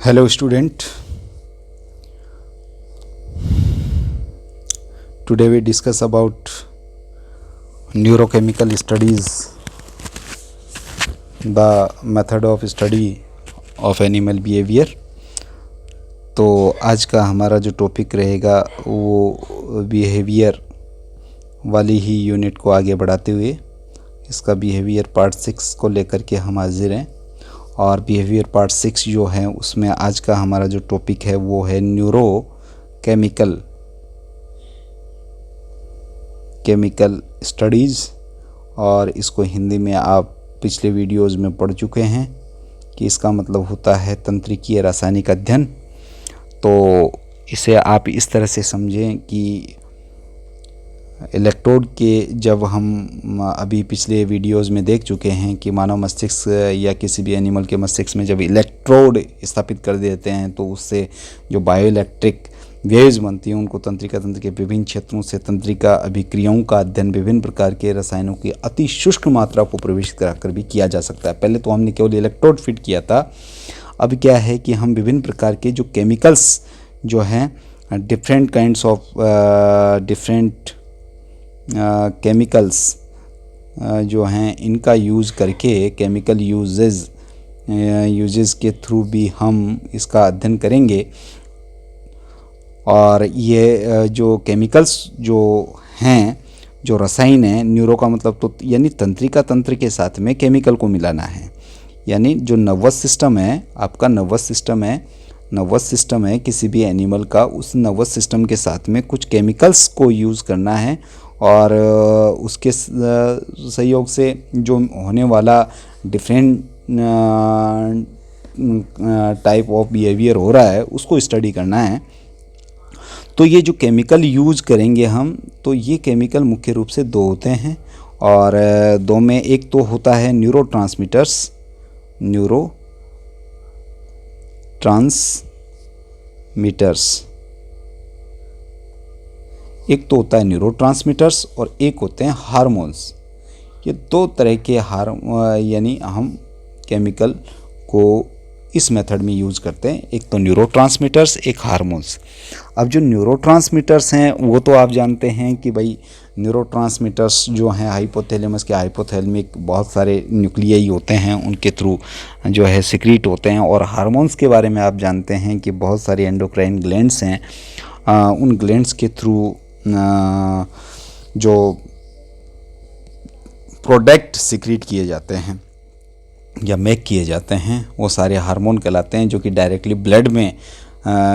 Hello student, today we discuss about neurochemical studies, the method of study of animal behavior। तो आज का हमारा जो टॉपिक रहेगा वो बिहेवियर वाली ही यूनिट को आगे बढ़ाते हुए इसका बिहेवियर पार्ट 6 को लेकर के हम हाजिर हैं। और बिहेवियर पार्ट 6 जो है उसमें आज का हमारा जो टॉपिक है वो है केमिकल स्टडीज़। और इसको हिंदी में आप पिछले वीडियोज़ में पढ़ चुके हैं कि इसका मतलब होता है तंत्रिकीय रासायनिक अध्ययन। तो इसे आप इस तरह से समझें कि इलेक्ट्रोड के जब हम अभी पिछले वीडियोज़ में देख चुके हैं कि मानव मस्तिष्क या किसी भी एनिमल के मस्तिष्क में जब इलेक्ट्रोड स्थापित कर देते हैं तो उससे जो बायोइलेक्ट्रिक वेव्स बनती हैं उनको तंत्रिका तंत्र के विभिन्न क्षेत्रों से तंत्रिका अभिक्रियाओं का अध्ययन विभिन्न प्रकार के रसायनों की अति शुष्क मात्रा को प्रवेशित कराकर भी किया जा सकता है। पहले तो हमने केवल इलेक्ट्रोड फिट किया था, अब क्या है कि हम विभिन्न प्रकार के जो केमिकल्स जो हैं different kinds of different chemicals जो हैं इनका यूज़ करके केमिकल यूजेस के थ्रू भी हम इसका अध्ययन करेंगे। और ये जो केमिकल्स जो हैं जो रसायन है, न्यूरो का मतलब तो यानी तंत्रिका तंत्र के साथ में केमिकल को मिलाना है। यानी जो नर्वस सिस्टम है, आपका नर्वस सिस्टम है किसी भी एनिमल का, उस नर्वस सिस्टम के साथ में कुछ केमिकल्स को यूज़ करना है और उसके सहयोग से जो होने वाला डिफरेंट टाइप ऑफ बिहेवियर हो रहा है उसको स्टडी करना है। तो ये जो केमिकल यूज़ करेंगे हम, तो ये केमिकल मुख्य रूप से दो होते हैं और दो में एक तो होता है न्यूरो ट्रांसमीटर्स एक तो होता है न्यूरोट्रांसमीटर्स और एक होते हैं हार्मोन्स। ये दो तरह के यानी हम केमिकल को इस मेथड में यूज़ करते हैं, एक तो न्यूरोट्रांसमीटर्स, एक हार्मोन्स। अब जो न्यूरोट्रांसमीटर्स हैं वो तो आप जानते हैं कि भाई न्यूरोट्रांसमीटर्स जो हैं हाइपोथैलेमस के हाइपोथैलेमिक बहुत सारे न्यूक्लियाई होते हैं, उनके थ्रू जो है सिक्रीट होते हैं। और हार्मोन्स के बारे में आप जानते हैं कि बहुत सारी एंडोक्राइन ग्लैंड्स हैं, उन ग्लैंड्स के थ्रू जो प्रोडक्ट सिक्रीट किए जाते हैं या मेक किए जाते हैं वो सारे हार्मोन कहलाते हैं, जो कि डायरेक्टली ब्लड में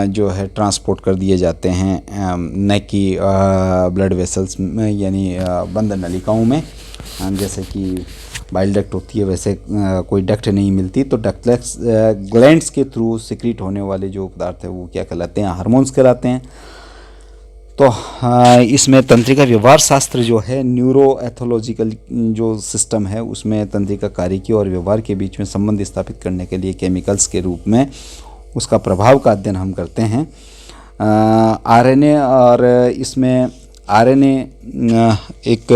जो है ट्रांसपोर्ट कर दिए जाते हैं, न कि ब्लड वेसल्स में यानी बंद नलिकाओं में। जैसे कि बाइल डक्ट होती है वैसे कोई डक्ट नहीं मिलती, तो डक्टलेस ग्लैंड्स के थ्रू सिक्रीट होने वाले जो पदार्थ है वो क्या कहलाते हैं, हार्मोन्स कहलाते हैं। तो इसमें तंत्रिका व्यवहार शास्त्र जो है न्यूरोएथोलॉजिकल जो सिस्टम है उसमें तंत्रिका कार्यकी और व्यवहार के बीच में संबंध स्थापित करने के लिए केमिकल्स के रूप में उसका प्रभाव का अध्ययन हम करते हैं। आरएनए और इसमें आरएनए एक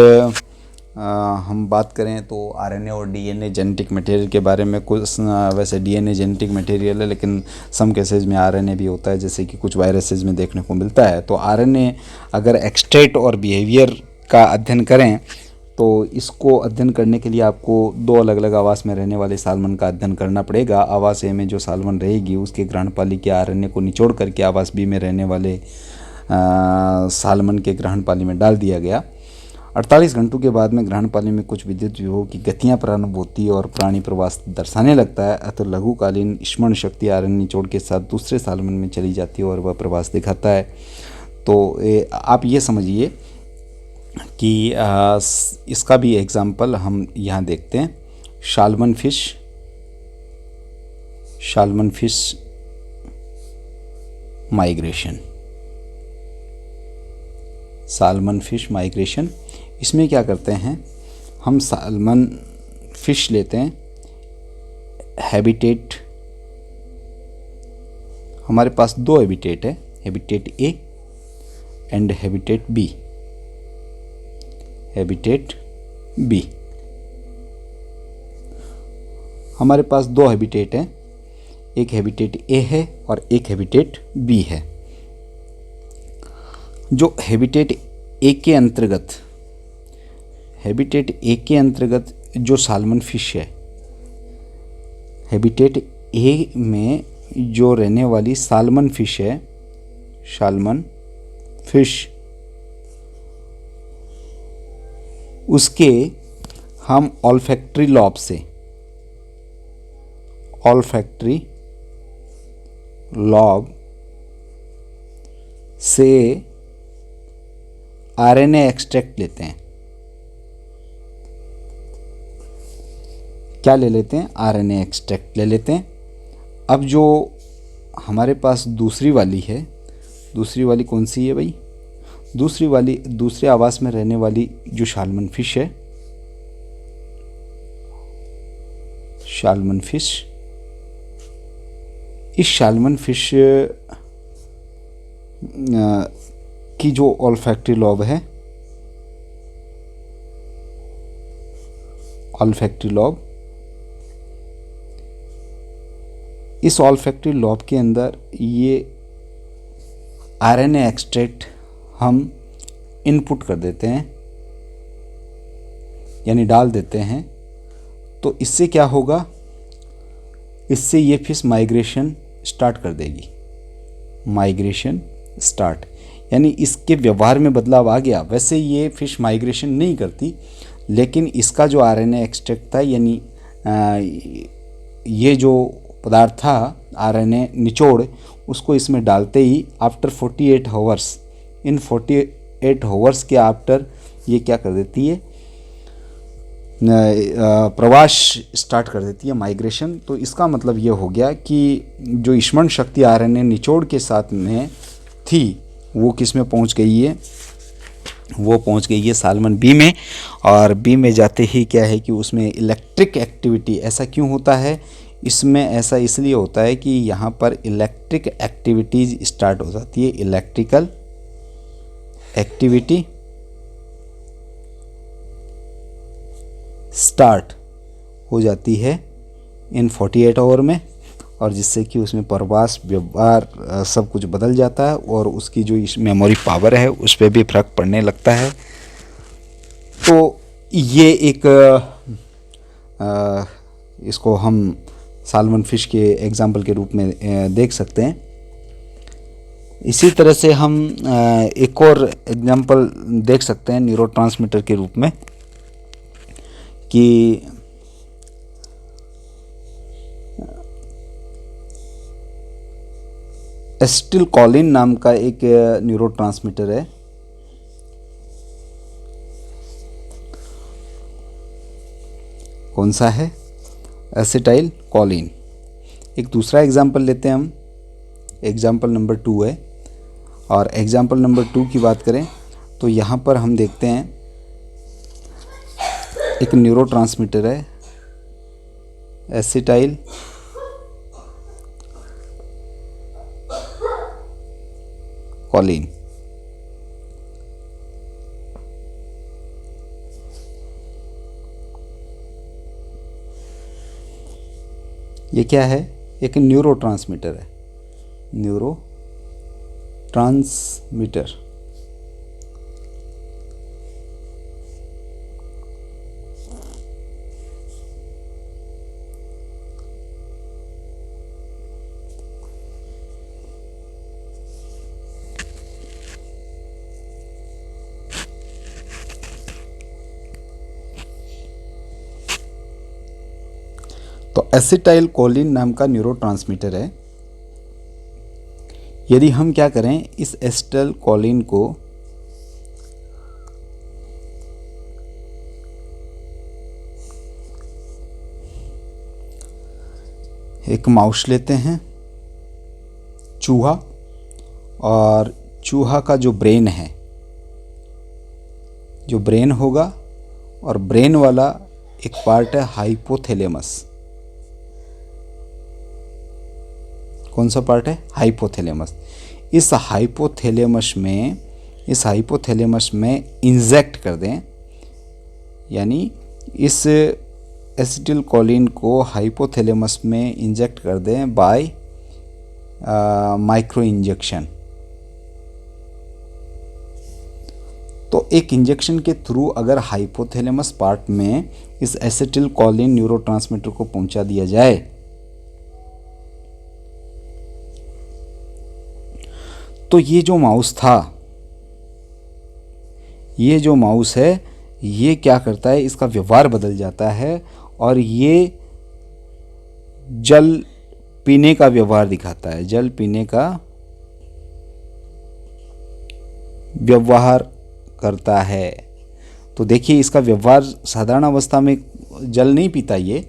हम बात करें तो आरएनए और डीएनए जेनेटिक मटेरियल के बारे में कुछ, वैसे डीएनए जेनेटिक मटेरियल है लेकिन सम केसेज में आरएनए भी होता है, जैसे कि कुछ वायरसेस में देखने को मिलता है। तो आरएनए अगर एक्सट्रैक्ट और बिहेवियर का अध्ययन करें तो इसको अध्ययन करने के लिए आपको दो अलग अलग आवास में रहने वाले सालमन का अध्ययन करना पड़ेगा। आवास ए में जो सालमन रहेगी उसके ग्रहणपाली के आरएनए को निचोड़ करके आवास बी में रहने वाले सालमन के ग्रहणपाली में डाल दिया गया। 48 घंटों के बाद में ग्रहणपाली में कुछ विद्युत विभव की गतियाँ प्रारंभ होती है और प्राणी प्रवास दर्शाने लगता है। अतः लघुकालीन स्मरण शक्ति आरएनए निचोड़ के साथ दूसरे सालमन में चली जाती है और वह प्रवास दिखाता है। तो आप ये समझिए कि इसका भी एग्जाम्पल हम यहाँ देखते हैं। Salmon fish migration. इसमें क्या करते हैं, हम सालमन फिश लेते हैं, हैबिटेट, हमारे पास दो हैबिटेट है, habitat A and habitat B. हमारे पास दो हैबिटेट हैं, एक हैबिटेट ए है और एक हैबिटेट बी है। जो हैबिटेट ए के अंतर्गत जो साल्मन फिश है, हैबिटेट ए में जो रहने वाली साल्मन फिश है, साल्मन फिश, उसके हम ऑल्फैक्टरी लॉब से आरएनए एक्सट्रैक्ट लेते हैं। क्या ले लेते हैं? आरएनए एक्सट्रैक्ट ले लेते हैं। अब जो हमारे पास दूसरी वाली है, दूसरी वाली कौन सी है भाई? दूसरी वाली दूसरे आवास में रहने वाली जो साल्मन फिश है, साल्मन फिश, इस साल्मन फिश की जो ऑल्फैक्टरी लॉब है, ऑल्फैक्टरी लॉब, इस ऑल्फैक्टरी लॉब के अंदर ये आरएनए एक्सट्रैक्ट हम इनपुट कर देते हैं, यानी डाल देते हैं। तो इससे क्या होगा? इससे ये फिश माइग्रेशन स्टार्ट कर देगी। माइग्रेशन स्टार्ट, यानी इसके व्यवहार में बदलाव आ गया। वैसे ये फिश माइग्रेशन नहीं करती, लेकिन इसका जो आरएनए एक्सट्रैक्ट था, यानी ये जो पदार्थ था आरएनए निचोड़, उसको इसमें डालते ही आफ्टर 48 आवर्स, इन 48 आवर्स के आफ्टर ये क्या कर देती है? प्रवास स्टार्ट कर देती है, माइग्रेशन। तो इसका मतलब ये हो गया कि जो स्मरण शक्ति आरएनए निचोड़ के साथ में थी, वो किस में पहुंच गई है? वो पहुंच गई है साल्मन बी में। और बी में जाते ही क्या है कि उसमें इलेक्ट्रिक एक्टिविटी, ऐसा क्यों होता है? इसमें ऐसा इसलिए होता है कि यहाँ पर इलेक्ट्रिक एक्टिविटीज स्टार्ट हो जाती है। इलेक्ट्रिकल एक्टिविटी स्टार्ट हो जाती है इन 48 आवर में, और जिससे कि उसमें प्रवास, व्यवहार, सब कुछ बदल जाता है और उसकी जो इस मेमोरी पावर है उस पर भी फर्क पड़ने लगता है। तो ये एक इसको हम साल्मन फिश के एग्जाम्पल के रूप में देख सकते हैं। इसी तरह से हम एक और एग्जाम्पल देख सकते हैं न्यूरोट्रांसमीटर के रूप में, कि एसिटिलकोलिन नाम का एक न्यूरोट्रांसमीटर है। कौन सा है? एसिटाइलकोलिन। एक दूसरा एग्जाम्पल लेते हैं हम, एग्जाम्पल नंबर 2 है। और एग्जाम्पल नंबर 2 की बात करें तो यहाँ पर हम देखते हैं एक न्यूरोट्रांसमीटर है एसिटाइल कोलिन। ये क्या है? एक न्यूरोट्रांसमीटर है, न्यूरोट्रांसमीटर। तो एसिटाइलकोलिन नाम का न्यूरोट्रांसमीटर है। यदि हम क्या करें, इस एसिटाइलकोलिन को एक माउस लेते हैं, चूहा, और चूहा का जो ब्रेन है, जो ब्रेन होगा, और ब्रेन वाला एक पार्ट है हाइपोथैलेमस। कौन सा पार्ट है? हाइपोथैलेमस। इस हाइपोथैलेमस में इंजेक्ट कर दें, यानी इस एसिटिल कोलिन को हाइपोथैलेमस में इंजेक्ट कर दें बाय माइक्रो इंजेक्शन। तो एक इंजेक्शन के थ्रू अगर हाइपोथैलेमस पार्ट में इस एसिटिल कोलिन न्यूरोट्रांसमीटर को पहुंचा दिया जाए तो ये जो माउस था, ये जो माउस है, ये क्या करता है, इसका व्यवहार बदल जाता है और ये जल पीने का व्यवहार दिखाता है, जल पीने का व्यवहार करता है। तो देखिए इसका व्यवहार साधारण अवस्था में जल नहीं पीता ये,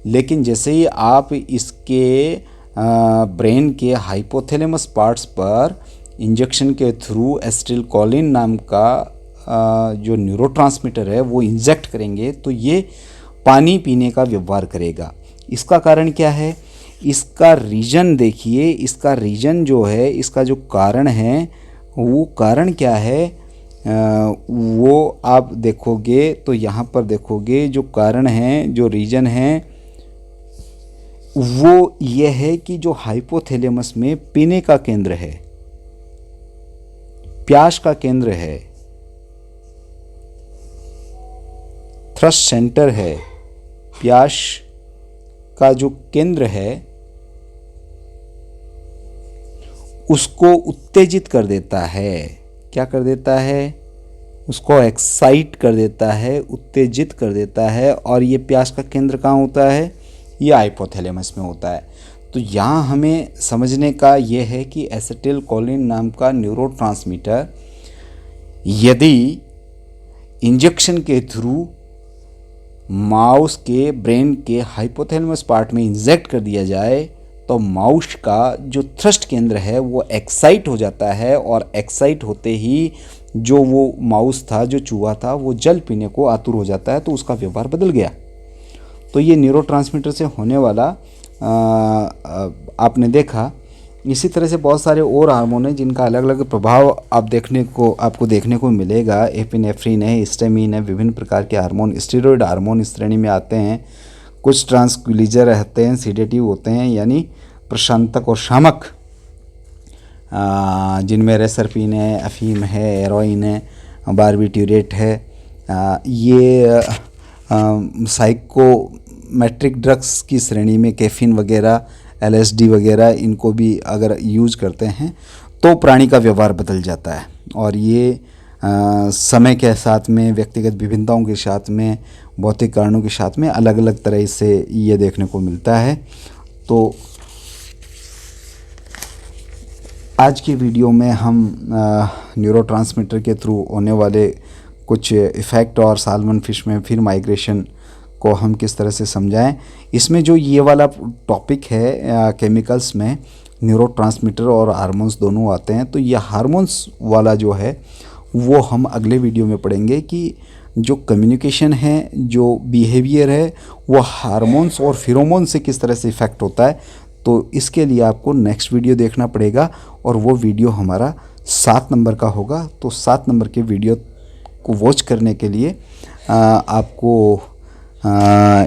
लेकिन जैसे ही आप इसके ब्रेन के हाइपोथैलेमस पार्ट्स पर इंजेक्शन के थ्रू एसिटिल कोलिन नाम का जो न्यूरोट्रांसमीटर है वो इंजेक्ट करेंगे तो ये पानी पीने का व्यवहार करेगा। इसका कारण क्या है, इसका रीजन देखिए, इसका रीजन जो है, इसका जो कारण है वो कारण क्या है, वो आप देखोगे तो यहाँ पर देखोगे जो कारण है, जो रीजन है वो ये है कि जो हाइपोथैलेमस में पीने का केंद्र है, प्यास का केंद्र है, थ्रस्ट सेंटर है, प्यास का जो केंद्र है उसको उत्तेजित कर देता है। क्या कर देता है, उसको एक्साइट कर देता है, उत्तेजित कर देता है। और ये प्यास का केंद्र कहाँ होता है, ये हाइपोथैलेमस में होता है। तो यहाँ हमें समझने का ये है कि एसिटिल कोलिन नाम का न्यूरोट्रांसमीटर यदि इंजेक्शन के थ्रू माउस के ब्रेन के हाइपोथैलेमस पार्ट में इंजेक्ट कर दिया जाए तो माउस का जो थ्रस्ट केंद्र है वो एक्साइट हो जाता है और एक्साइट होते ही जो वो माउस था, जो चूहा था, वो जल पीने को आतुर हो जाता है, तो उसका व्यवहार बदल गया। तो ये न्यूरोट्रांसमीटर से होने वाला आपने देखा। इसी तरह से बहुत सारे और हार्मोन हैं जिनका अलग अलग प्रभाव आपको देखने को मिलेगा। एपिनेफ्रिन है, हिस्टामिन है, विभिन्न प्रकार के हार्मोन, स्टेरॉयड हार्मोन इस श्रेणी में आते हैं। कुछ ट्रांसक्विलिजर रहते हैं, सीडेटिव होते हैं यानी प्रशांतक और शामक, जिनमें रेसरपिन है, अफीम है, हेरोइन है, बारबिट्यूरेट है। ये साइकोमेट्रिक ड्रग्स की श्रेणी में कैफीन वगैरह, LSD वगैरह, इनको भी अगर यूज करते हैं तो प्राणी का व्यवहार बदल जाता है। और ये समय के साथ में, व्यक्तिगत विभिन्नताओं के साथ में, भौतिक कारणों के साथ में अलग अलग तरह से ये देखने को मिलता है। तो आज की वीडियो में हम न्यूरोट्रांसमीटर के थ्रू होने वाले कुछ इफ़ेक्ट और साल्मन फिश में फिर माइग्रेशन को हम किस तरह से समझाएं। इसमें जो ये वाला टॉपिक है केमिकल्स में न्यूरोट्रांसमीटर और हार्मोन्स दोनों आते हैं, तो ये हार्मोन्स वाला जो है वो हम अगले वीडियो में पढ़ेंगे कि जो कम्युनिकेशन है, जो बिहेवियर है, वो हार्मोन्स और फिरोमोन से किस तरह से इफ़ेक्ट होता है। तो इसके लिए आपको नेक्स्ट वीडियो देखना पड़ेगा और वो वीडियो हमारा 7 नंबर का होगा। तो 7 नंबर के वीडियो को वॉच करने के लिए आपको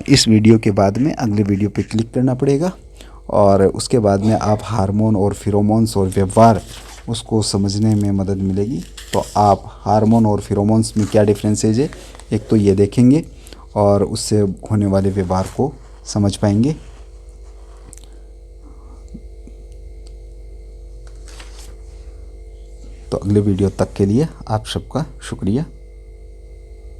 इस वीडियो के बाद में अगले वीडियो पे क्लिक करना पड़ेगा और उसके बाद में आप हार्मोन और फिरोमोन्स और व्यवहार उसको समझने में मदद मिलेगी। तो आप हार्मोन और फिरोमोन्स में क्या डिफरेंसेज है, एक तो ये देखेंगे और उससे होने वाले व्यवहार को समझ पाएंगे। तो अगले वीडियो तक के लिए आप सबका शुक्रिया।